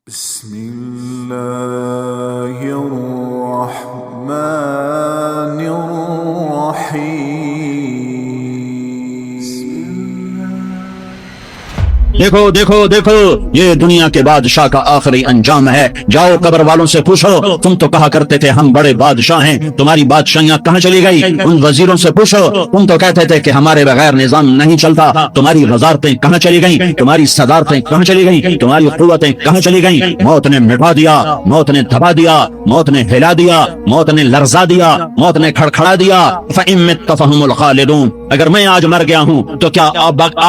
بسم الله الرحمن الرحيم دیکھو دیکھو دیکھو یہ دنیا کے بادشاہ کا آخری انجام ہے۔ جاؤ قبر والوں سے پوچھو، تم تو کہا کرتے تھے ہم بڑے بادشاہ ہیں، تمہاری بادشاہیاں کہاں چلی گئی؟ ان وزیروں سے پوچھو، تم تو کہتے تھے کہ ہمارے بغیر نظام نہیں چلتا، تمہاری وزارتیں کہاں چلی گئیں؟ تمہاری صدارتیں کہاں چلی گئیں؟ تمہاری قوتیں کہاں چلی گئیں؟ موت نے مٹا دیا، موت نے دبا دیا، موت نے ہلا دیا، موت نے لرزا دیا، موت نے کھڑکھڑا دیا۔ فَإِن مِتَّ فَهُمُ الْخَالِدُونَ، اگر میں آج مر گیا ہوں تو کیا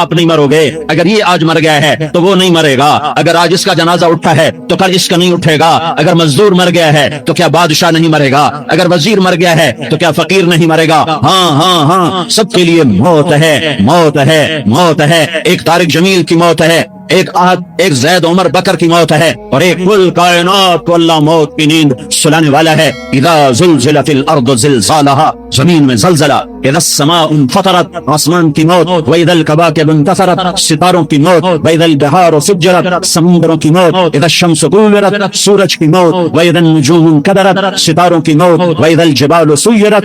آپ نہیں مرو گے؟ اگر یہ آج مر گیا ہے تو وہ نہیں مرے گا، اگر آج اس کا جنازہ اٹھا ہے تو کل اس کا نہیں اٹھے گا، اگر مزدور مر گیا ہے تو کیا بادشاہ نہیں مرے گا، اگر وزیر مر گیا ہے تو کیا فقیر نہیں مرے گا؟ ہاں ہاں ہاں، سب کے لیے موت ہے، موت ہے، موت ہے۔ ایک طارق جمیل کی موت ہے، ایک زید عمر بکر کی موت ہے، اور ایک کل کائنات کو اللہ موت کی نیند سلانے والا ہے۔ اذا زلزلت الارض زلزالها، زمین میں زلزلہ، اذا السماء انفطرت، آسمان کی موت، واذا الكواكب انتثرت، ستاروں کی موت، واذا البحار سجرت، سمندروں کی موت، اذا الشمس كورت، سورج کی موت، واذا النجوم انكدرت، ستاروں کی موت، واذا الجبال سيرت،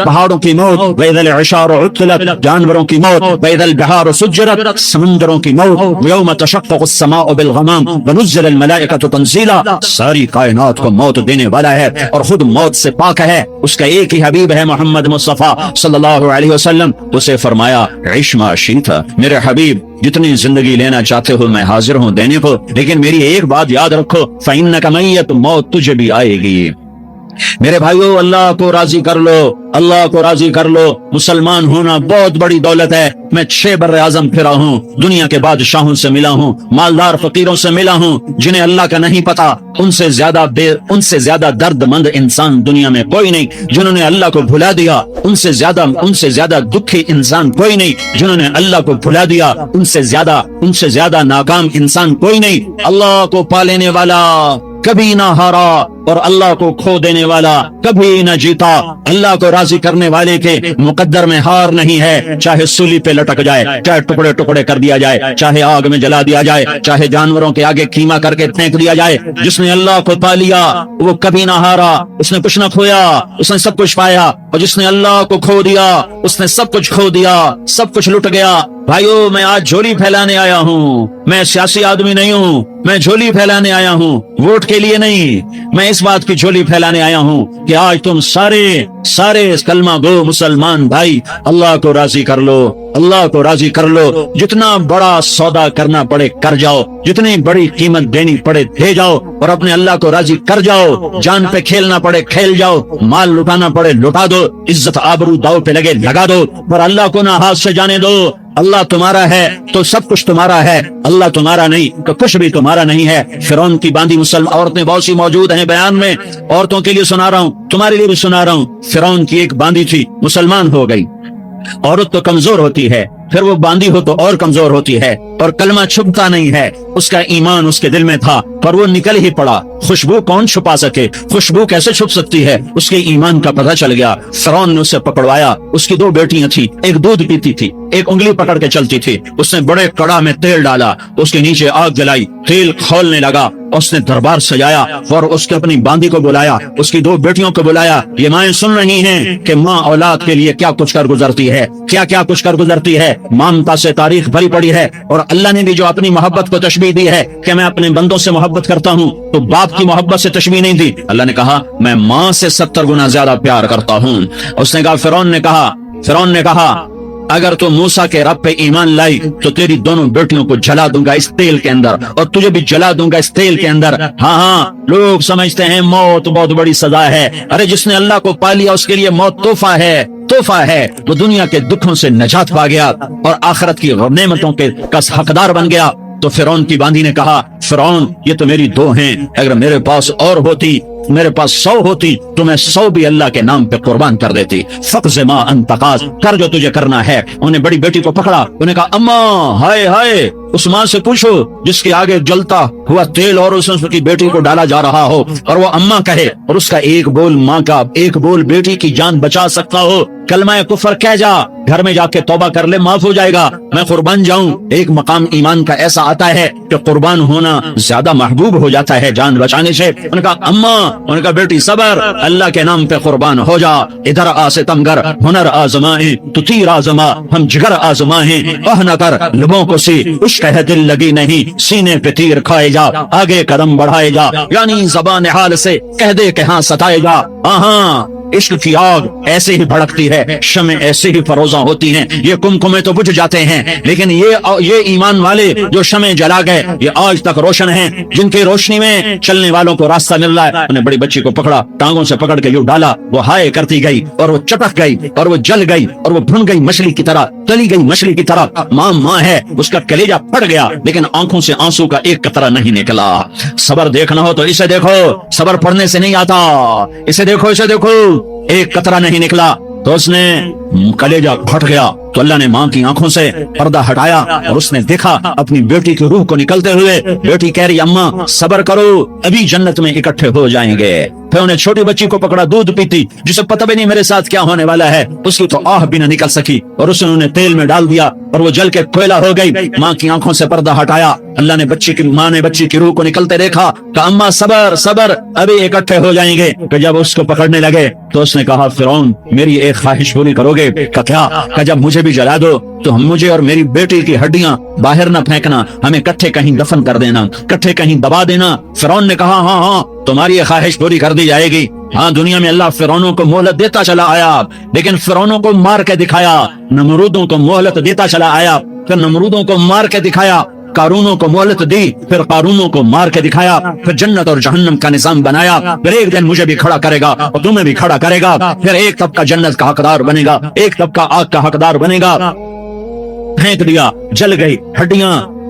پہاڑوں کی موت، واذا العشار عطلت، جانوروں کی موت، واذا البحار سجرت، سمندروں کی موت، یوم تشقق السماء بالغمام ونزل الملائکۃ تنزیلا، ساری کائنات کو موت دینے والا ہے اور خود موت سے پاک ہے۔ اس کا ایک ہی حبیب ہے محمد مصطفیٰ صلی اللہ علیہ وسلم، اسے فرمایا عش ما شئت، میرے حبیب جتنی زندگی لینا چاہتے ہو میں حاضر ہوں دینے کو، لیکن میری ایک بات یاد رکھو، فإنک میت، موت تجھے بھی آئے گی۔ میرے بھائیو، اللہ کو راضی کر لو، اللہ کو راضی کر لو۔ مسلمان ہونا بہت بڑی دولت ہے۔ میں 6 بر اعظم پھرا ہوں، دنیا کے بادشاہوں سے ملا ہوں، مالدار فقیروں سے ملا ہوں، جنہیں اللہ کا نہیں پتا، ان سے زیادہ درد مند انسان دنیا میں کوئی نہیں جنہوں نے اللہ کو بھلا دیا، ان سے زیادہ دکھی انسان کوئی نہیں جنہوں نے اللہ کو بھلا دیا، ان سے زیادہ ناکام انسان کوئی نہیں۔ اللہ کو پا لینے والا کبھی نہ ہارا اور اللہ کو کھو دینے والا کبھی نہ جیتا۔ اللہ کو راضی کرنے والے کے مقدر میں ہار نہیں ہے، چاہے سولی پہ لٹک جائے، چاہے ٹکڑے ٹکڑے کر دیا جائے، چاہے آگ میں جلا دیا جائے، چاہے جانوروں کے آگے کیما کر کے پھینک دیا جائے۔ جس نے اللہ کو پا لیا وہ کبھی نہ ہارا، اس نے کچھ نہ کھویا، اس نے سب کچھ پایا، اور جس نے اللہ کو کھو دیا اس نے سب کچھ کھو دیا، سب کچھ لٹ گیا۔ بھائیو، میں آج جھولی پھیلانے آیا ہوں، میں سیاسی آدمی نہیں ہوں، میں جھولی پھیلانے آیا ہوں، ووٹ کے لیے نہیں، میں اس بات کی جھولی پھیلانے آیا ہوں کہ آج تم سارے کلمہ گو مسلمان بھائی اللہ کو راضی کر لو، اللہ کو راضی کر لو۔ جتنا بڑا سودا کرنا پڑے کر جاؤ، جتنی بڑی قیمت دینی پڑے دے جاؤ، اور اپنے اللہ کو راضی کر جاؤ۔ جان پہ کھیلنا پڑے کھیل جاؤ، مال لٹانا پڑے لٹا دو، عزت آبرو داؤ پہ لگے لگا دو، پر اللہ کو نہ ہاتھ سے جانے دو۔ اللہ تمہارا ہے تو سب کچھ تمہارا ہے، اللہ تمہارا نہیں تو کچھ بھی تمہارا نہیں ہے۔ فرعون کی باندھی مسلمان عورتیں بہت سی موجود ہیں بیان میں، عورتوں کے لیے سنا رہا ہوں، تمہارے لیے بھی سنا رہا ہوں۔ فرعون کی ایک باندھی تھی، مسلمان ہو گئی۔ عورت تو کمزور ہوتی ہے، پھر وہ باندھی ہو تو اور کمزور ہوتی ہے، اور کلمہ چھپتا نہیں ہے۔ اس کا ایمان اس کے دل میں تھا پر وہ نکل ہی پڑا۔ خوشبو کون چھپا سکے؟ خوشبو کیسے چھپ سکتی ہے؟ اس کے ایمان کا پتہ چل گیا۔ فرعون نے اسے پکڑوایا۔ اس کی 2 بیٹیاں تھیں، ایک دودھ پیتی تھی، ایک انگلی پکڑ کے چلتی تھی۔ اس نے بڑے کڑا میں تیل ڈالا، اس کے نیچے آگ جلائی، تیل کھولنے لگا، اس نے دربار سجایا اور اس کے اپنی باندھی کو بلایا، اس کی 2 بیٹیوں کو بلایا۔ یہ مائیں سن رہی ہیں کہ ماں اولاد کے لیے کیا کچھ کر گزرتی ہے، کیا کچھ کر گزرتی ہے۔ مامتا سے تاریخ بھری پڑی ہے، اور اللہ نے بھی جو اپنی محبت کو تشبیہ دی ہے کہ میں اپنے بندوں سے محبت کرتا ہوں، تو باپ کی محبت سے تشبیہ نہیں دی۔ اللہ نے کہا میں ماں سے 70 گنا زیادہ پیار کرتا ہوں۔ اس نے کہا فرعون نے کہا اگر تو موسیٰ کے رب پہ ایمان لائی تو تیری دونوں بیٹیوں کو جلا دوں گا اس تیل کے اندر، اور تجھے بھی جلا دوں گا اس تیل کے اندر۔ ہاں، لوگ سمجھتے ہیں موت بہت بڑی سزا ہے۔ ارے جس نے اللہ کو پا لیا اس کے لیے موت تحفہ ہے۔ وہ دنیا کے دکھوں سے نجات پا گیا اور آخرت کی نعمتوں کے حقدار بن گیا۔ تو فرعون کی باندھی نے کہا فرعون یہ تو میری 2 ہیں، اگر میرے پاس اور ہوتی میرے پاس 100 ہوتی تو میں 100 بھی اللہ کے نام پہ قربان کر دیتی. فقض ما انت قاض، کر جو تجھے کرنا ہے. انہیں بڑی بیٹی کو پکڑا، انہیں کہا اماں ہائے ہائے، اس ماں سے پوچھو جس کے آگے جلتا ہوا تیل اور اس کی بیٹی کو ڈالا جا رہا ہو اور وہ اماں کہے اور اس کا ایک بول ماں کا، ایک بول بیٹی کی جان بچا سکتا ہو. کلمہ کفر کہہ جا، گھر میں جا کے توبہ کر لے، معاف ہو جائے گا. میں قربان جاؤں. ایک مقام ایمان کا ایسا آتا ہے کہ قربان ہونا زیادہ محبوب ہو جاتا ہے جان بچانے سے. انہوں نے کہا اماں، انہوں نے کہا بیٹی صبر، اللہ کے نام پہ قربان ہو جا. ادھر آ ستمگر، ہنر آزمائیں تو تیر آزما، ہم جگر آزمائیں. اہ نہ کر لبوں کو سی، عشق ہے دل لگی نہیں، سینے پہ تیر کھائے جا، آگے قدم بڑھائے جا. یعنی زبان حال سے کہہ دے کہ ہاں ستائے جا. ہاں عشق کی آگ ایسے ہی بھڑکتی ہے، شمع ایسے ہی فروزاں ہوتی ہیں. یہ کمکمے تو بجھ جاتے ہیں، لیکن یہ ایمان والے جو شمع جلا گئے یہ آج تک روشن ہیں، جن کی روشنی میں چلنے والوں کو راستہ مل رہا ہے. انہیں بڑی بچی کو پکڑا، ٹانگوں سے پکڑ کے یوں ڈالا، وہ ہائے کرتی گئی اور وہ چٹک گئی اور وہ جل گئی اور وہ بھن گئی مچھلی کی طرح، تلی گئی مچھلی کی طرح. ماں ہے، اس کا کلیجہ پھٹ گیا لیکن آنکھوں سے آنسو کا ایک قطرہ نہیں نکلا. صبر دیکھنا ہو تو اسے دیکھو، صبر پڑھنے سے نہیں آتا. اسے دیکھو، اسے دیکھو، ایک قطرہ نہیں نکلا تو اس نے کلیجہ پھٹ گیا. تو اللہ نے ماں کی آنکھوں سے پردہ ہٹایا اور اس نے دیکھا اپنی بیٹی کی روح کو نکلتے ہوئے. بیٹی کہہ رہی اماں صبر کرو، ابھی جنت میں اکٹھے ہو جائیں گے. پھر انہیں چھوٹی بچی کو پکڑا، دودھ پیتی، جسے پتہ بھی نہیں میرے ساتھ کیا ہونے والا ہے. اس کی تو آہ بھی نہ نکل سکی اور اس نے انہیں تیل میں ڈال دیا اور وہ جل کے کوئلہ ہو گئی. ماں کی آنکھوں سے پردہ ہٹایا. اللہ نے ماں نے بچی کی روح کو نکلتے دیکھا کہ اماں صبر صبر، ابھی اکٹھے ہو جائیں گے. کہ جب اس کو پکڑنے لگے تو اس نے کہا فرعون میری ایک خواہش پوری کرو گے؟ کہ کیا؟ کہ جب مجھے بھی جلا دو تو ہم مجھے اور میری بیٹی کی ہڈیاں باہر نہ پھینکنا، ہمیں کٹھے کہیں دفن کر دینا، کٹھے کہیں دبا دینا. فرعون نے کہا ہاں تمہاری یہ خواہش پوری کر دی جائے گی. ہاں دنیا میں اللہ فرعونوں کو مہلت دیتا چلا آیا، لیکن فرعونوں کو مار کے دکھایا. نمرودوں کو مہلت دیتا چلا آیا، پھر نمرودوں کو مار کے دکھایا. قارونوں کو مہلت دی، پھر قارونوں کو مار کے دکھایا. پھر جنت اور جہنم کا نظام بنایا. پھر ایک دن مجھے بھی کھڑا کرے گا اور تمہیں بھی کھڑا کرے گا. پھر ایک طبقہ جنت کا حقدار بنے گا، ایک طبقہ آگ کا حقدار بنے گا. پھینک دیا، جل گئی،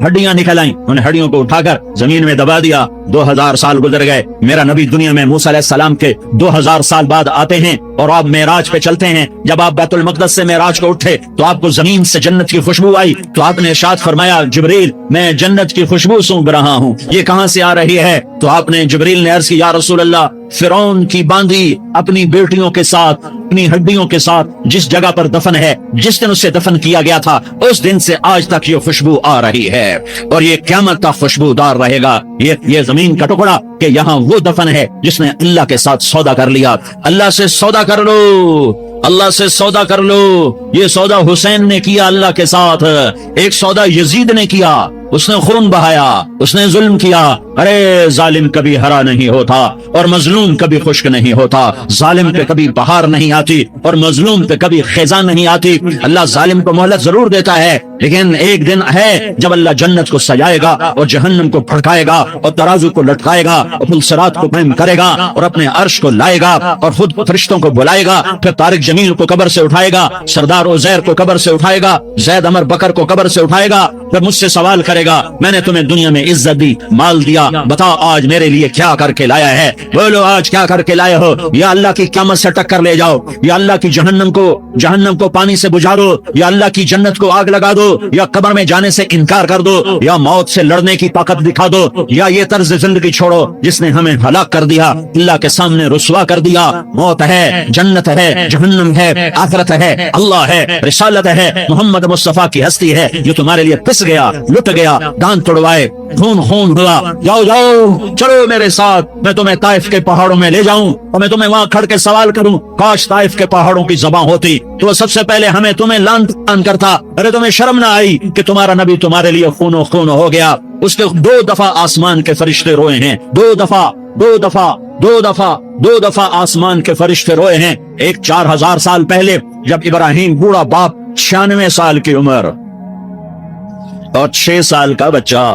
ہڈیاں نکل آئیں. انہیں ہڈیوں کو اٹھا کر زمین میں دبا دیا. 2000 سال گزر گئے. میرا نبی دنیا میں موسیٰ علیہ السلام کے 2000 سال بعد آتے ہیں اور آپ معراج پہ چلتے ہیں. جب آپ بیت المقدس سے معراج کو اٹھے تو آپ کو زمین سے جنت کی خوشبو آئی. تو آپ نے ارشاد فرمایا جبریل میں جنت کی خوشبو سونگ رہا ہوں، یہ کہاں سے آ رہی ہے؟ تو آپ نے جبریل نے عرض کی یا رسول اللہ، فرعون کی باندھی اپنی بیٹیوں کے ساتھ، اپنی ہڈیوں کے ساتھ جس جگہ پر دفن ہے، جس دن اسے دفن کیا گیا تھا اس دن سے آج تک یہ خوشبو آ رہی ہے اور یہ قیامت تک خوشبودار رہے گا. یہ زمین کا ٹکڑا کہ یہاں وہ دفن ہے جس نے اللہ کے ساتھ سودا کر لیا. اللہ سے سودا کر لو، اللہ سے سودا کر لو. یہ سودا حسین نے کیا اللہ کے ساتھ. ایک سودا یزید نے کیا، اس نے خون بہایا، اس نے ظلم کیا. ارے ظالم کبھی ہرا نہیں ہوتا اور مظلوم کبھی خشک نہیں ہوتا. ظالم پہ کبھی بہار نہیں آتی اور مظلوم پہ کبھی خزاں نہیں آتی. اللہ ظالم کو مہلت ضرور دیتا ہے، لیکن ایک دن ہے جب اللہ جنت کو سجائے گا اور جہنم کو پھڑکائے گا اور ترازو کو لٹکائے گا اور پل صراط کو قائم کرے گا اور اپنے عرش کو لائے گا اور خود فرشتوں کو بلائے گا. پھر طارق جمیل کو قبر سے اٹھائے گا، سردار عزیر کو قبر سے اٹھائے گا، زید عمر بکر کو قبر سے اٹھائے گا. پھر مجھ سے سوال کرے گا میں نے تمہیں دنیا میں عزت دی، مال دیا، بتاؤ آج میرے لیے کیا کر کے لایا ہے؟ بولو آج کیا کر کے لائے ہو؟ یا اللہ کی قیامت سے ٹکر لے جاؤ، یا اللہ کی جہنم کو پانی سے بجھا دو، یا اللہ کی جنت کو آگ لگا دو، یا قبر میں جانے سے انکار کر دو، یا موت سے لڑنے کی طاقت دکھا دو، یا یہ طرز زندگی چھوڑو جس نے ہمیں ہلاک کر دیا، اللہ کے سامنے رسوا کر دیا. موت ہے، جنت ہے، جہنم ہے، آخرت ہے، اللہ ہے، رسالت ہے، محمد مصطفیٰ کی ہستی ہے. یہ تمہارے لیے پس گیا، لٹ گیا، دان توڑوائے، خون ہوا. جاؤ چلو میرے ساتھ، میں تمہیں طائف کے پہاڑوں میں لے جاؤں اور میں تمہیں وہاں کھڑ کے سوال کروں. کاش طائف کے پہاڑوں کی زبان ہوتی تو وہ سب سے پہلے ہمیں تمہیں لعن کرتا. ارے تمہیں شرم نہ آئی کہ تمہارا نبی تمہارے لیے خون ہو گیا؟ اس کے 2 دفعہ آسمان کے فرشتے روئے ہیں، 2 دفعہ آسمان کے فرشتے روئے ہیں. ایک 4000 سال پہلے جب ابراہیم بوڑھا باپ 96 سال کی عمر اور 6 سال کا بچہ،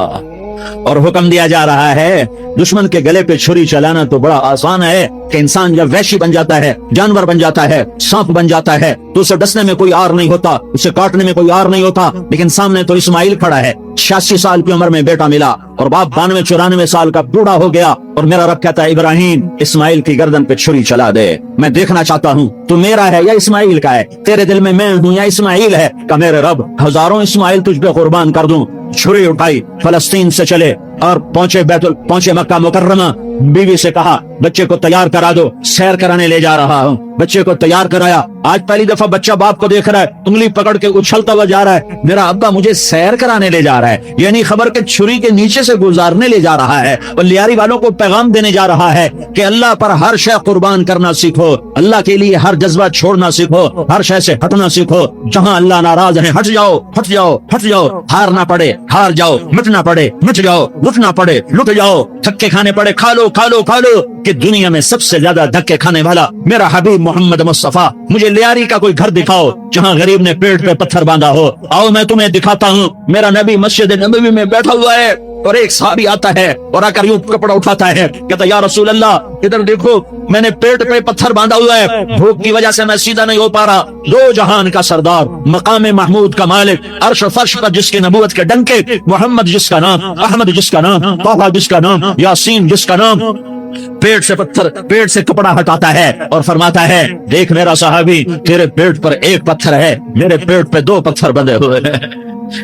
اور حکم دیا جا رہا ہے دشمن کے گلے پہ چھری چلانا تو بڑا آسان ہے، کہ انسان جب وحشی بن جاتا ہے، جانور بن جاتا ہے، سانپ بن جاتا ہے تو اسے ڈسنے میں کوئی آر نہیں ہوتا، اسے کاٹنے میں کوئی آر نہیں ہوتا، لیکن سامنے تو اسماعیل کھڑا ہے، 86 سال کی عمر میں بیٹا ملا اور باپ 92-94 سال کا بوڑھا ہو گیا، اور میرا رب کہتا ہے ابراہیم اسماعیل کی گردن پہ چھری چلا دے، میں دیکھنا چاہتا ہوں تو میرا ہے یا اسماعیل کا ہے، تیرے دل میں میں ہوں یا اسماعیل ہے؟ کہ میرے رب ہزاروں اسماعیل تجھ پہ قربان کر دوں۔ چھری اٹھائی، فلسطین سے چلے اور پہنچے مکہ مکرمہ، بیوی سے کہا بچے کو تیار کرا دو، سیر کرانے لے جا رہا ہوں، بچے کو تیار کرایا۔ آج پہلی دفعہ بچہ باپ کو دیکھ رہا ہے، انگلی پکڑ کے اچھلتا ہوا جا رہا ہے، میرا ابا مجھے سیر کرانے لے جا رہا ہے، یعنی خبر کے چھری کے نیچے سے گزارنے لے جا رہا ہے، اور لیاری والوں کو پیغام دینے جا رہا ہے کہ اللہ پر ہر شے قربان کرنا سیکھو، اللہ کے لیے ہر جذبہ چھوڑنا سیکھو، ہر شے سے ہٹنا سیکھو، جہاں اللہ ناراض ہے ہٹ جاؤ ہٹ جاؤ ہٹ جاؤ، ہارنا پڑے ہار جاؤ، مٹنا پڑے مٹ جاؤ، لٹنا پڑے لٹ جاؤ، دھکے کھانے پڑے کھا لو کھا لو کھا لو، کہ دنیا میں سب سے زیادہ دھکے کھانے والا میرا حبیب محمد مصطفیٰ۔ مجھے لیاری کا کوئی گھر دکھاؤ جہاں غریب نے پیٹ پہ پتھر باندھا ہو، آؤ میں تمہیں دکھاتا ہوں۔ میرا نبی مسجد نبوی میں بیٹھا ہوا ہے اور ایک صحابی آتا ہے اور آ کر یوں کپڑا اٹھاتا ہے، کہتا یا رسول اللہ ادھر دیکھو، میں نے پیٹ پہ پتھر باندھا ہوا ہے، بھوک کی وجہ سے میں سیدھا نہیں ہو پا رہا۔ دو جہان کا سردار، مقام محمود کا مالک، عرش و فرش پر جس کی نبوت کے ڈنکے، محمد جس کا نام، احمد جس کا نام، طه جس کا نام، یاسین جس کا نام، پیٹ سے کپڑا ہٹاتا ہے اور فرماتا ہے دیکھ میرا صحابی، تیرے پیٹ پر ایک پتھر ہے، میرے پیٹ پہ 2 پتھر بندھے ہوئے ہیں،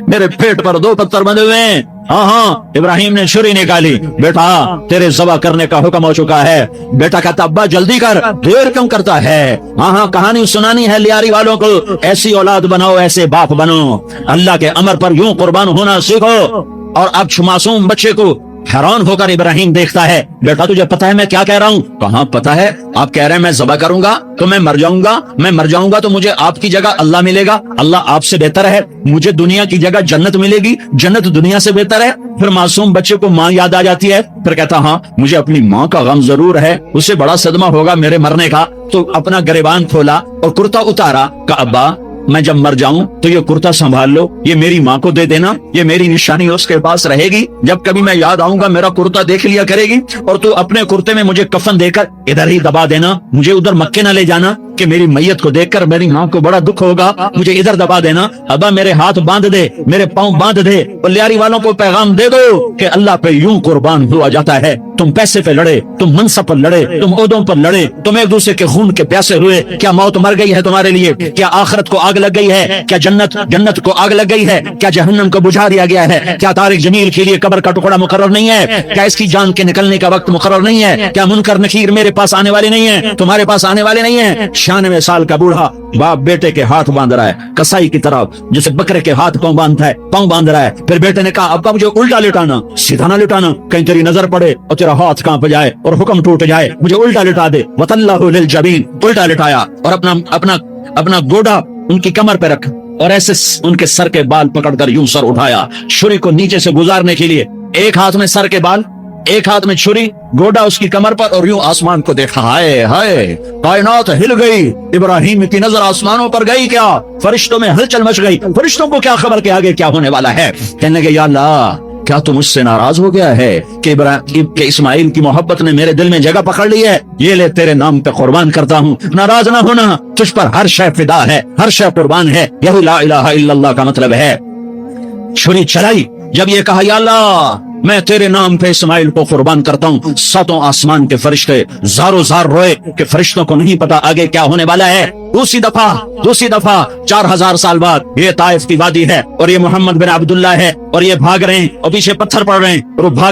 میرے پیٹ پر 2 پتھر بندھے ہوئے ہیں۔ ہاں ابراہیم نے چھری نکالی، بیٹا تیرے ذبح کرنے کا حکم ہو چکا ہے۔ بیٹا کہتا ابا جلدی کر، دیر کیوں کرتا ہے؟ ہاں کہانی سنانی ہے لیاری والوں کو، ایسی اولاد بناؤ، ایسے باپ بنو، اللہ کے امر پر یوں قربان ہونا سیکھو۔ اور اب معصوم بچے کو حیران ہو کر ابراہیم دیکھتا ہے، بیٹا تجھے پتا ہے میں کیا کہہ رہا ہوں؟ کہاں پتا ہے، آپ کہہ رہے ہیں میں ذبح کروں گا تو میں مر جاؤں گا، میں مر جاؤں گا تو مجھے آپ کی جگہ اللہ ملے گا، اللہ آپ سے بہتر ہے، مجھے دنیا کی جگہ جنت ملے گی، جنت دنیا سے بہتر ہے۔ پھر معصوم بچے کو ماں یاد آ جاتی ہے، پھر کہتا ہاں مجھے اپنی ماں کا غم ضرور ہے، اسے بڑا صدمہ ہوگا میرے مرنے کا۔ تو اپنا گریبان کھولا اور کرتا اتارا، کہ ابا میں جب مر جاؤں تو یہ کرتا سنبھال لو، یہ میری ماں کو دے دینا، یہ میری نشانی اس کے پاس رہے گی، جب کبھی میں یاد آؤں گا میرا کرتا دیکھ لیا کرے گی، اور تو اپنے کرتے میں مجھے کفن دے کر ادھر ہی دبا دینا، مجھے ادھر مکے نہ لے جانا کہ میری میت کو دیکھ کر میری ماں کو بڑا دکھ ہوگا، مجھے ادھر دبا دینا۔ ابا میرے ہاتھ باندھ دے، میرے پاؤں باندھ دے، اور لیاری والوں کو پیغام دے دو کہ اللہ پہ یوں قربان ہوا جاتا ہے۔ تم پیسے پہ لڑے، تم منصب پر لڑے، تم عہدوں پر لڑے، تم ایک دوسرے کے خون کے پیاسے ہوئے، کیا موت مر گئی ہے تمہارے لیے؟ کیا آخرت کو آگ لگ گئی ہے؟ کیا جنت کو آگ لگ گئی ہے؟ کیا جہنم کو بجھا دیا گیا ہے؟ کیا طارق جمیل کے لیے قبر کا ٹکڑا مقرر نہیں ہے؟ کیا اس کی جان کے نکلنے کا وقت مقرر نہیں ہے؟ کیا منکر نکیر میرے پاس آنے والے نہیں ہیں، تمہارے پاس آنے والے نہیں ہیں؟ 96 سال کا بوڑھا باپ بیٹے کے ہاتھ باندھ رہا ہے کسائی کی طرف، جسے بکرے کے ہاتھ پاؤں باندھتا ہے، پاؤں باندھ رہا ہے۔ پھر بیٹے نے کہا ابا مجھے الٹا لٹانا، سیدھا نہ لٹانا، کہیں تیری نظر پڑے اور تیرا ہاتھ کانپ جائے اور حکم ٹوٹ جائے، مجھے الٹا لٹا دے۔ وَتَلَّهُ لِلْجَبِينِ، الٹا لٹایا اور اپنا گوڑا ان کی کمر پہ رکھ، اور ایسے ان کے سر کے بال پکڑ کر یوں سر اٹھایا، چھری کو نیچے سے گزارنے کے لیے، ایک ہاتھ میں سر کے بال، ایک ہاتھ میں چھری، گوڈا اس کی کمر پر، اور یوں آسمان کو دیکھا۔ ہائے ہائے کائنات ہل گئی، ابراہیم کی نظر آسمانوں پر گئی، کیا فرشتوں میں ہلچل مچ گئی، فرشتوں کو کیا خبر کہ آگے کیا ہونے والا ہے؟ کہنے لگے یا اللہ کیا تم مجھ سے ناراض ہو گیا ہے کہ اسماعیل کی محبت نے میرے دل میں جگہ پکڑ لی ہے؟ یہ لے تیرے نام پہ قربان کرتا ہوں، ناراض نہ ہونا، تجھ پر ہر شے فدا ہے، ہر شے قربان ہے، یہی لا الہ الا اللہ کا مطلب ہے۔ چھری چلائی، جب یہ کہا یا اللہ میں تیرے نام پہ اسماعیل کو قربان کرتا ہوں، 7 آسمان کے فرشتے زارو زار روئے کہ فرشتوں کو نہیں پتا آگے کیا ہونے والا ہے۔ دوسری دفعہ 4000 سال بعد یہ طائف کی وادی ہے اور یہ محمد بن عبداللہ ہے اور یہ بھاگ رہے ہیں اور پیچھے پتھر پڑ رہے ہیں، اور وہ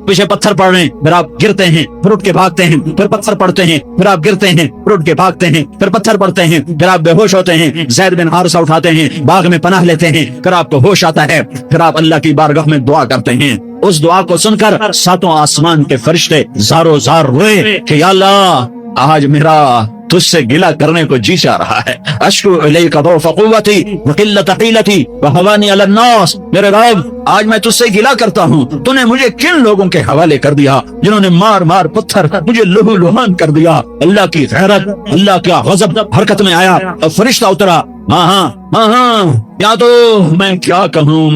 پیچھے پتھر پڑ رہے ہیں، پھر آپ گرتے ہیں، پھر اٹھ کے بھاگتے ہیں، پھر پتھر پڑتے ہیں، پھر آپ گرتے ہیں، پھر اٹھ کے بھاگتے ہیں، پھر پتھر پڑتے ہیں، پھر آپ بے ہوش ہوتے ہیں، زید بن حارثہ اٹھاتے ہیں، باغ میں پناہ لیتے ہیں، پھر آپ کو ہوش آتا ہے، پھر آپ اللہ کی بارگاہ میں دعا کرتے ہیں۔ اس دعا کو سن کر 7 آسمان کے فرشتے زارو زار روئے کہ یا اللہ آج میرا تجھ سے گلہ کرنے کو جی چاہ رہا ہے، اشکو الیک ضعف قوتی وقلت حیلتی وہوانی علی الناس، میرے رب آج میں تجھ سے گلہ کرتا ہوں، تو نے مجھے کن لوگوں کے حوالے کر دیا جنہوں نے مار مار پتھر مجھے لہو لہان کر دیا۔ اللہ کی غیرت، اللہ کا غضب حرکت میں آیا اور فرشتہ اترا ہاں یا تو میں کیا کہوں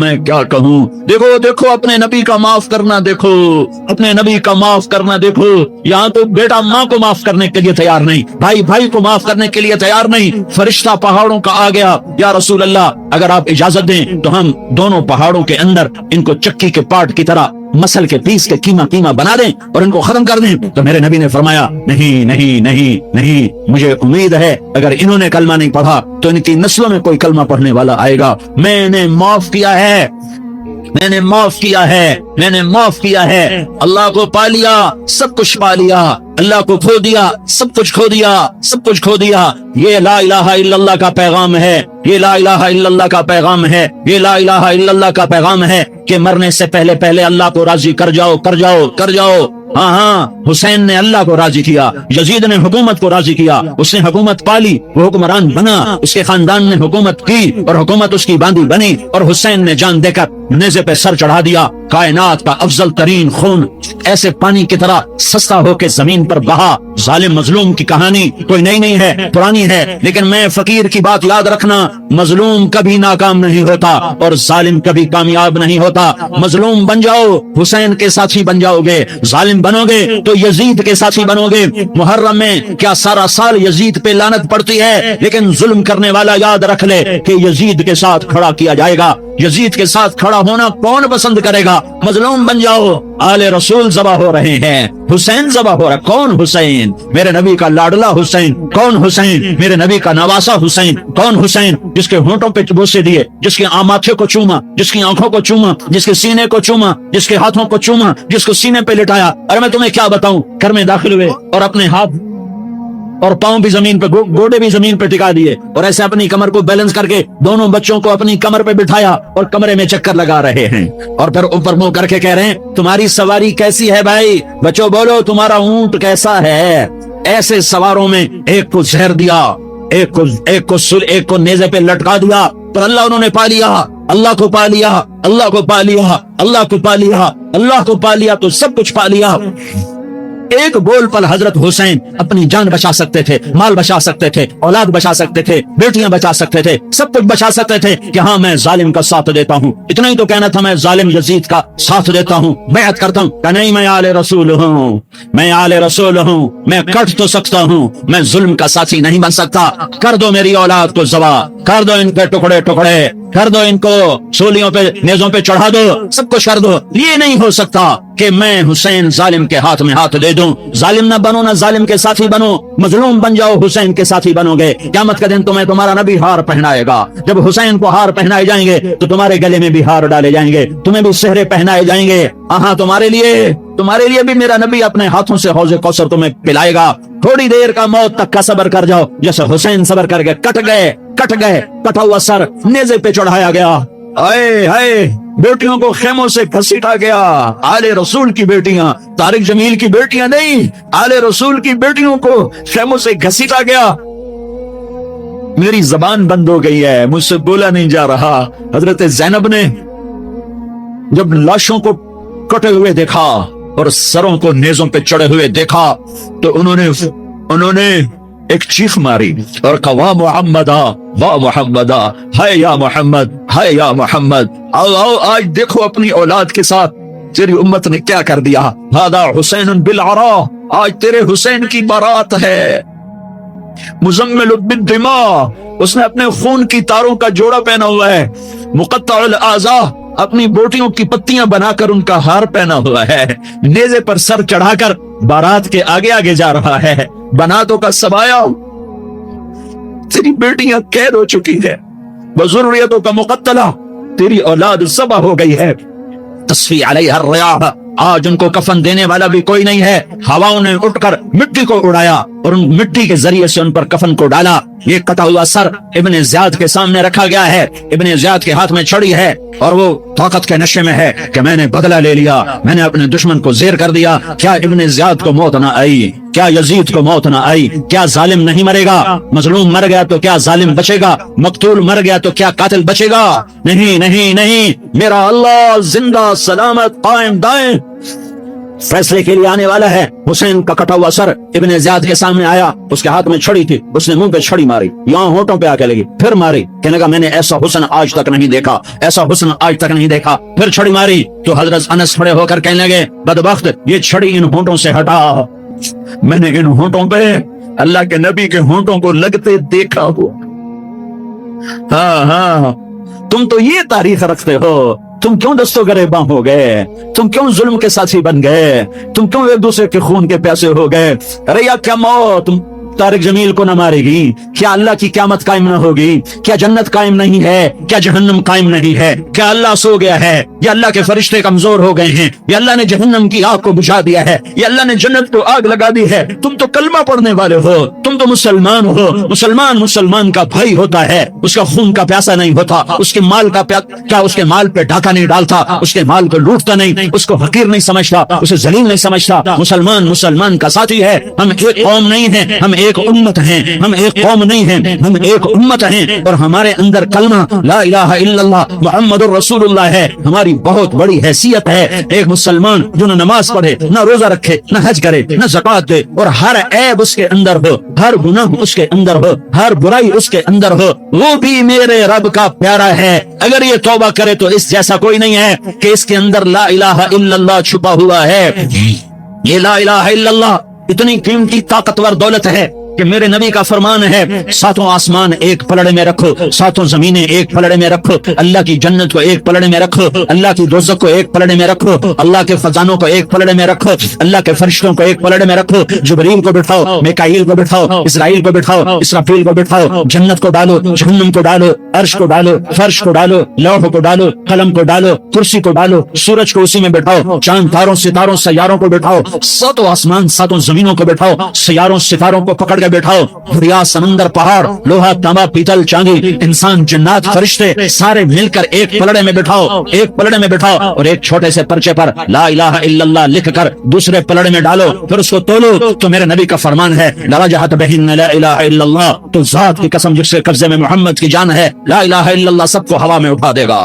دیکھو دیکھو اپنے نبی کا معاف کرنا دیکھو، اپنے نبی کا معاف کرنا دیکھو۔ یہاں تو بیٹا ماں کو معاف کرنے کے لیے تیار نہیں، بھائی بھائی کو معاف کرنے کے لیے تیار نہیں، فرشتہ پہاڑوں کا آ گیا، یا رسول اللہ اگر آپ اجازت دیں تو ہم دونوں پہاڑوں کے اندر ان کو چکی کے پاٹ کی طرح مسل کے پیس کے کیما بنا دیں اور ان کو ختم کر دیں۔ تو میرے نبی نے فرمایا نہیں نہیں نہیں نہیں، مجھے امید ہے اگر انہوں نے کلمہ نہیں پڑھا تو ان کی نسلوں میں کوئی کلمہ پڑھنے والا آئے گا۔ میں نے معاف کیا ہے، میں نے معاف کیا ہے، میں نے معاف کیا ہے۔ اللہ کو پا لیا، سب کچھ پا لیا، اللہ کو کھو دیا، سب کچھ کھو دیا، سب کچھ کھو دیا۔ یہ لا الہ الا اللہ کا پیغام ہے، یہ لا الہ الا اللہ کا پیغام ہے، یہ لا الہ الا اللہ کا پیغام ہے کہ مرنے سے پہلے پہلے اللہ کو راضی کر جاؤ کر جاؤ کر جاؤ۔ ہاں حسین نے اللہ کو راضی کیا، یزید نے حکومت کو راضی کیا، اس نے حکومت پالی، وہ حکمران بنا، اس کے خاندان نے حکومت کی اور حکومت اس کی باندھی بنی، اور حسین نے جان دے کر نیزے پہ سر چڑھا دیا۔ کائنات کا افضل ترین خون ایسے پانی کی طرح سستا ہو کے زمین پر بہا۔ ظالم مظلوم کی کہانی کوئی نئی نہیں ہے، پرانی ہے، لیکن میں فقیر کی بات یاد رکھنا، مظلوم کبھی ناکام نہیں ہوتا اور ظالم کبھی کامیاب نہیں ہوتا۔ مظلوم بن جاؤ حسین کے ساتھی بن جاؤ گے، ظالم بنو گے تو یزید کے ساتھی بنو گے۔ محرم میں کیا سارا سال یزید پہ لعنت پڑتی ہے، لیکن ظلم کرنے والا یاد رکھ لے کہ یزید کے ساتھ کھڑا کیا جائے گا۔ یزید کے ساتھ کھڑا ہونا کون پسند کرے گا؟ مظلوم بن جاؤ۔ آل رسول ذبح ہو رہے ہیں، حسین ذبح ہو رہا ہے۔ کون حسین؟ میرے نبی کا لاڈلا حسین۔ کون حسین؟ میرے نبی کا نواسا حسین۔ کون حسین؟ جس کے ہونٹوں پہ بوسے دیے، جس کے ماتھے کو چوما، جس کی آنکھوں کو چوما، جس کے سینے کو چوما، جس کے ہاتھوں کو چوما، جس کو سینے پہ لٹایا۔ ارے میں تمہیں کیا بتاؤں، گھر میں داخل ہوئے اور اپنے ہاتھ اور پاؤں بھی زمین پہ، گوڑے بھی زمین پہ ٹکا دیے، اور ایسے اپنی کمر کو بیلنس کر کے دونوں بچوں کو اپنی کمر پہ بٹھایا اور کمرے میں چکر لگا رہے ہیں، اور پھر اوپر منہ کر کے کہہ رہے ہیں تمہاری سواری کیسی ہے بھائی؟ بچوں بولو تمہارا اونٹ کیسا ہے؟ ایسے سواروں میں ایک کو زہر دیا، ایک کو نیزے پہ لٹکا دیا، پر اللہ انہوں نے پا لیا، اللہ کو پا لیا، اللہ کو پا لیا، اللہ کو پا لیا، اللہ کو پا لیا تو سب کچھ پا لیا۔ ایک بول پر حضرت حسین اپنی جان بچا سکتے تھے، مال بچا سکتے تھے، اولاد بچا سکتے تھے، بیٹیاں بچا سکتے تھے، سب کچھ بچا سکتے تھے کہ ہاں میں ظالم کا ساتھ دیتا ہوں۔ اتنا ہی تو کہنا تھا میں ظالم یزید کا ساتھ دیتا ہوں، بیعت کرتا ہوں کہ نہیں میں آل رسول ہوں، میں آل رسول ہوں، میں کٹ تو سکتا ہوں، میں ظلم کا ساتھی نہیں بن سکتا۔ کر دو میری اولاد کو ذبح، کر دو ان کے ٹکڑے ٹکڑے، کر دو ان کو سولیوں پہ نیزوں پہ چڑھا دو، سب کچھ کر دو۔ یہ نہیں ہو سکتا کہ میں حسین ظالم کے ہاتھ میں ہاتھ دے دوں۔ ظالم نہ بنو، نہ ظالم کے ساتھی بنو، مظلوم بن جاؤ، حسین کے ساتھی بنو گے۔ قیامت کا دن تمہیں تمہارا نبی ہار پہنائے گا، جب حسین کو ہار پہنائے جائیں گے تو تمہارے گلے میں بھی ہار ڈالے جائیں گے، تمہیں بھی سہرے پہنائے جائیں گے۔ ہاں تمہارے لیے بھی میرا نبی اپنے ہاتھوں سے حوض کوثر تمہیں پلائے گا۔ تھوڑی دیر کا موت تک کا صبر کر جاؤ، جیسے حسین صبر کر کے کٹ گئے، کٹا ہوا سر نیزے پہ چڑھایا گیا۔ اے ہائے، بیٹیوں کو خیموں سے گھسیٹا گیا۔ آل رسول کی بیٹیاں، طارق جمیل کی بیٹیاں نہیں، آل رسول کی بیٹیوں کو خیموں سے گھسیٹا گیا۔ میری زبان بند ہو گئی ہے، مجھ سے بولا نہیں جا رہا۔ حضرت زینب نے جب لاشوں کو کٹے ہوئے دیکھا اور سروں کو نیزوں پہ چڑھے ہوئے دیکھا تو انہوں نے ایک چیخ ماری اور کہا واہ محمدہ، واہ محمدہ، ہائے یا محمد، ہائے یا محمد۔ آؤ آج دیکھو اپنی اولاد کے ساتھ تیری امت نے کیا کر دیا۔ ہذا حسین بالعراء، آج تیرے حسین کی بارات ہے۔ مزمل بالدماء، اس نے اپنے خون کی تاروں کا جوڑا پہنا ہوا ہے۔ مقطع الاعضاء، اپنی بوٹیوں کی پتیاں بنا کر ان کا ہار پہنا ہوا ہے۔ نیزے پر سر چڑھا کر بارات کے آگے آگے جا رہا ہے۔ بناتوں کا سبایا، تیری بیٹیاں قید ہو چکی ہے، وذریتوں کا مقتلہ، تیری اولاد ذبح ہو گئی ہے۔ تصفی علیہ الریاح، آج ان کو کفن دینے والا بھی کوئی نہیں ہے۔ ہواؤں نے اٹھ کر مٹی کو اڑایا اور ان مٹی کے ذریعے سے ان پر کفن کو ڈالا۔ یہ کٹا ہوا سر ابن زیاد کے سامنے رکھا گیا ہے، ابن زیاد کے ہاتھ میں چھڑی ہے اور وہ طاقت کے نشے میں ہے کہ میں نے بدلہ لے لیا، میں نے اپنے دشمن کو زیر کر دیا۔ کیا ابن زیاد کو موت نہ آئی؟ کیا یزید کو موت نہ آئی؟ کیا ظالم نہیں مرے گا؟ مظلوم مر گیا تو کیا ظالم بچے گا؟ مقتول مر گیا تو کیا قاتل بچے گا؟ نہیں نہیں نہیں، میرا اللہ زندہ سلامت قائم دائم فیصلے کے لیے آنے والا ہے۔ حسین کا کٹا ہوا سر ابن زیاد کے سامنے آیا، اس کے ہاتھ میں چھڑی تھی، اس نے منہ پہ چھڑی ماری، یہاں ہونٹوں پہ آ کے لگی، پھر ماری، کہنے لگا میں نے ایسا حسن آج تک نہیں دیکھا، ایسا حسن آج تک نہیں دیکھا، پھر چھڑی ماری تو حضرت انس کھڑے ہو کر کہنے لگے بدبخت یہ چھڑی ان ہونٹوں سے ہٹا، میں نے ان ہونٹوں پہ اللہ کے نبی کے ہونٹوں کو لگتے دیکھا ہو۔ ہاں ہاں، تم تو یہ تاریخ رکھتے ہو، تم کیوں دستوں گریباں ہو گئے، تم کیوں ظلم کے ساتھی بن گئے، تم کیوں ایک دوسرے کے خون کے پیاسے ہو گئے؟ ارے یا کیا موت طارق جمیل کو نہ مارے گی؟ کیا اللہ کی قیامت قائم نہ ہوگی؟ کیا جنت قائم نہیں ہے؟ کیا جہنم قائم نہیں ہے؟ کیا اللہ سو گیا ہے؟ یا اللہ کے فرشتے کمزور ہو گئے ہیں؟ یا اللہ نے جہنم کی آگ کو بجھا دیا ہے؟ یا اللہ نے جنت کو آگ لگا دی ہے؟ تم تو کلمہ پڑھنے والے ہو، تم تو مسلمان ہو۔ مسلمان کا بھائی ہوتا ہے، اس کا خون کا پیاسا نہیں ہوتا، اس کے مال کا کیا اس کے مال پہ ڈاکہ نہیں ڈالتا، اس کے مال کو لوٹتا نہیں، اس کو حقیر نہیں سمجھتا، اسے ذلیل نہیں سمجھتا۔ مسلمان کا ساتھی ہے۔ ہم ایک قوم نہیں ہیں، ہم ایک امت ہیں، ہم ایک قوم نہیں ہیں، ہم ایک امت ہیں، اور ہمارے اندر کلمہ لا الہ الا اللہ محمد الرسول اللہ ہے، ہماری بہت بڑی حیثیت ہے۔ ایک مسلمان جو نہ نماز پڑھے، نہ روزہ رکھے، نہ حج کرے، نہ زکوٰۃ دے، اور ہر عیب اس کے اندر ہو، ہر گناہ اس کے اندر ہو، ہر برائی اس کے اندر ہو، وہ بھی میرے رب کا پیارا ہے۔ اگر یہ توبہ کرے تو اس جیسا کوئی نہیں ہے کہ اس کے اندر لا الہ الا اللہ چھپا ہوا ہے۔ یہ لا الہ الا اللہ اتنی قیمتی طاقتور دولت ہے کہ میرے نبی کا فرمان ہے ساتوں آسمان ایک پلڑے میں رکھو، ساتوں زمینیں ایک پلڑے میں رکھو، اللہ کی جنت کو ایک پلڑے میں رکھو، اللہ کی دوزخ کو ایک پلڑے میں رکھو، اللہ کے خزانوں کو ایک پلڑے میں رکھو، اللہ کے فرشتوں کو ایک پلڑے میں رکھو، جبریل کو بٹھاؤ، میکائیل کو بٹھاؤ، اسرائیل کو بٹھاؤ، اسرافیل کو بٹھاؤ، جنت کو ڈالو، جہنم کو ڈالو، عرش کو ڈالو، فرش کو ڈالو، لوح کو ڈالو، قلم کو ڈالو، کرسی کو ڈالو، سورج کو اسی میں بٹھاؤ، چاند تاروں ستاروں سیاروں کو بٹھاؤ، ساتوں آسمان ساتوں زمینوں کو بٹھاؤ، سیاروں ستاروں کو پکڑ کے بٹھاؤ، دریا سمندر پہاڑ لوہا تانبا پیتل چاندی انسان جنات فرشتے سارے مل کر ایک پلڑے میں بٹھاؤ، ایک پلڑے میں بٹھاؤ، اور ایک چھوٹے سے پرچے پر لا الہ الا اللہ لکھ کر دوسرے پلڑے میں ڈالو، پھر اس کو تولو تو میرے نبی کا فرمان ہے لرجحت بہن لا الہ الا اللہ، تو ذات کی قسم جس کے قبضے میں محمد کی جان ہے لا الہ الا اللہ سب کو ہوا میں اٹھا دے گا۔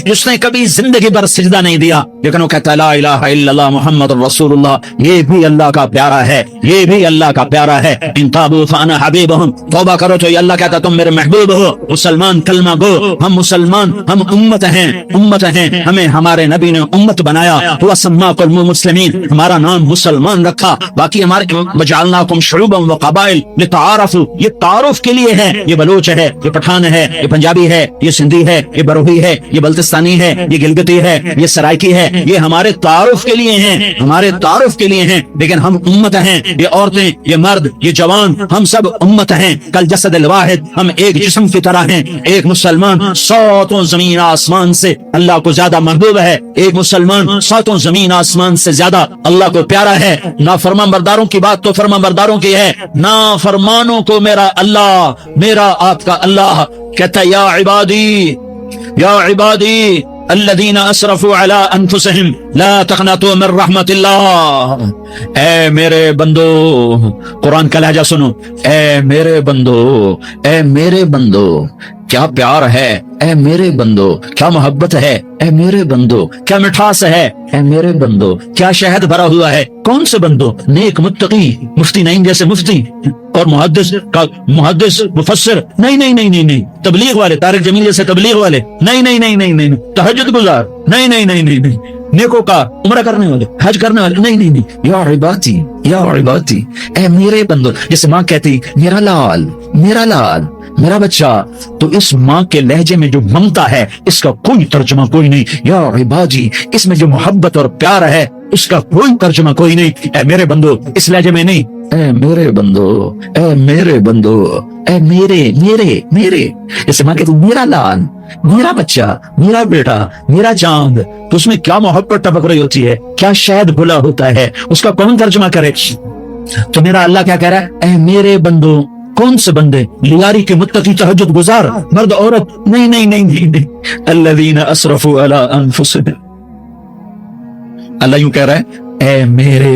جس نے کبھی زندگی بھر سجدہ نہیں دیا لیکن وہ کہتا ہے لا الہ الا اللہ محمد رسول اللہ، یہ بھی اللہ کا پیارا ہے، یہ بھی اللہ کا پیارا ہے۔ ان تابوا فانا حبیبہم، توبہ کرو تو یہ اللہ کہتا تم میرے محبوب ہو۔ مسلمان کلمہ گو، ہم مسلمان، ہم امت ہیں، امت ہیں، ہمیں ہمارے نبی نے امت بنایا، وہ سماکم المسلمین، ہمارا نام مسلمان رکھا، باقی ہمارے وجعلناکم شعوبا وقبائل لتعارفوا، یہ تعارف کے لیے ہے، یہ بلوچ ہے، یہ پٹھان ہے، یہ پنجابی ہے، یہ سندھی ہے، یہ بروہی ہے، یہ بلتستانی ہے، یہ گلگتی ہے، یہ سرائکی ہے، یہ ہمارے تعارف کے لیے ہیں، ہمارے تعارف کے لیے ہیں، لیکن ہم امت ہیں، یہ عورتیں، یہ مرد، یہ جوان، ہم سب امت ہیں، کل جسد الواحد، ہم ایک جسم کی طرح ہیں۔ ایک مسلمان ساتوں زمین آسمان سے اللہ کو زیادہ محبوب ہے، ایک مسلمان ساتوں زمین آسمان سے زیادہ اللہ کو پیارا ہے۔ نافرمان برداروں کی بات تو فرمان برداروں کی ہے، نافرمانوں کو میرا اللہ، میرا آپ کا اللہ کہتا ہے یا عبادی، یا عبادی الذین اسرفوا علی انفسہم لا تقنطوا من رحمت اللہ، اے میرے بندو، قرآن کا لہجہ سنو، اے میرے بندو، اے میرے بندو، کیا پیار ہے، اے میرے بندو، کیا محبت ہے، اے میرے بندو، کیا مٹھاس ہے، اے میرے بندو، کیا شہد بھرا ہوا ہے۔ کون سے بندو؟ نیک متقی، مفتی نعیم جیسے مفتی اور محدث مفسر، نہیں نہیں نہیں نہیں نہیں، تبلیغ والے، طارق جمیل جیسے تبلیغ والے، نہیں نہیں نہیں نہیں نہیں، تہجد گزار، نہیں نہیں نہیں نہیں نہیں، نیکوکار، عمرہ کرنے والے، حج کرنے والے، نہیں نہیں نہیں، یا عبادی، یا عبادی، اے میرے بندو، جیسے ماں کہتی میرا لال، میرا لال، میرا بچہ، تو اس ماں کے لہجے میں جو ممتا ہے اس کا کوئی ترجمہ کوئی نہیں، یا عبادی، اس میں جو محبت اور پیار ہے اس کا کوئی ترجمہ کوئی نہیں، اے میرے بندو، اس لہجے میں نہیں، اے میرے بندو، اے میرے بندو، اے میرے میرے میرے، جیسے ماں کہتی میرا لال، میرا بچہ، میرا بیٹا، میرا چاند، تو اس میں کیا محبت ٹپک رہی ہوتی ہے، کیا شہد گھلا ہوتا ہے، اس کا کون ترجمہ کرے؟ تو میرا اللہ کیا کہہ رہا ہے، اے میرے بندو، کون سے بندے؟ لیاری کے متقی، تہجد گزار، مرد عورت، نہیں نہیں نہیں نہیں، الذین اسرفوا علی انفسہم، اللہ یوں کہہ رہا ہے اے میرے